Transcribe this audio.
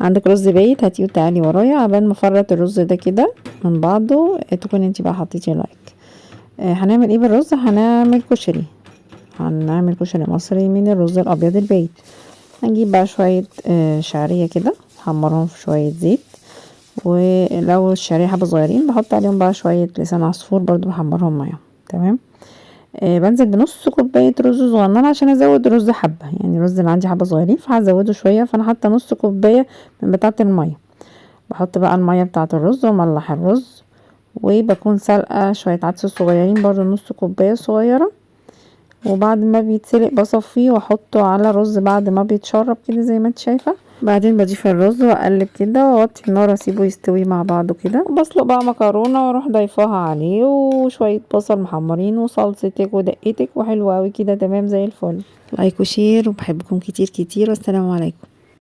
عندك رز بايت هاتيه وتعالي ورايا عبال ما افرط الرز ده كده من بعضه، تكون انتي بقى حطيتي لايك. هنعمل ايه بالرز؟ هنعمل كشري، هنعمل كشري مصري من الرز الابيض البايت. هنجيب بقى شوية شعرية كده، نحمرهم في شوية زيت، ولو الشعرية حبة صغيرين بحط عليهم بقى شوية لسان عصفور برضو بحمرهم معاهم. تمام. بنزل بنص كوباية رز صغننة عشان ازود رز حبة، يعني الرز اللي عندي حبة صغيرين فهزوده شوية، فانا حاطة نص كوباية من بتاعة المية. بحط بقى المية بتاعة الرز وملح الرز، وبكون سلقة شوية عدس صغيرين برضو نص كوباية صغيرة، وبعد ما بيتسلق بصفيه واحطه على الرز بعد ما بيتشرب كده زي ما انت شايفة. بعدين بضيف الرز واقلب كده واوطي النار اسيبه يستوي مع بعضه كده، وبسلق بقى مكرونه واروح ضيفاها عليه وشويه بصل محمرين وصلصتك ودقتك، وحلوه قوي كده تمام زي الفل. لايك وشير، وبحبكم كتير كتير، والسلام عليكم.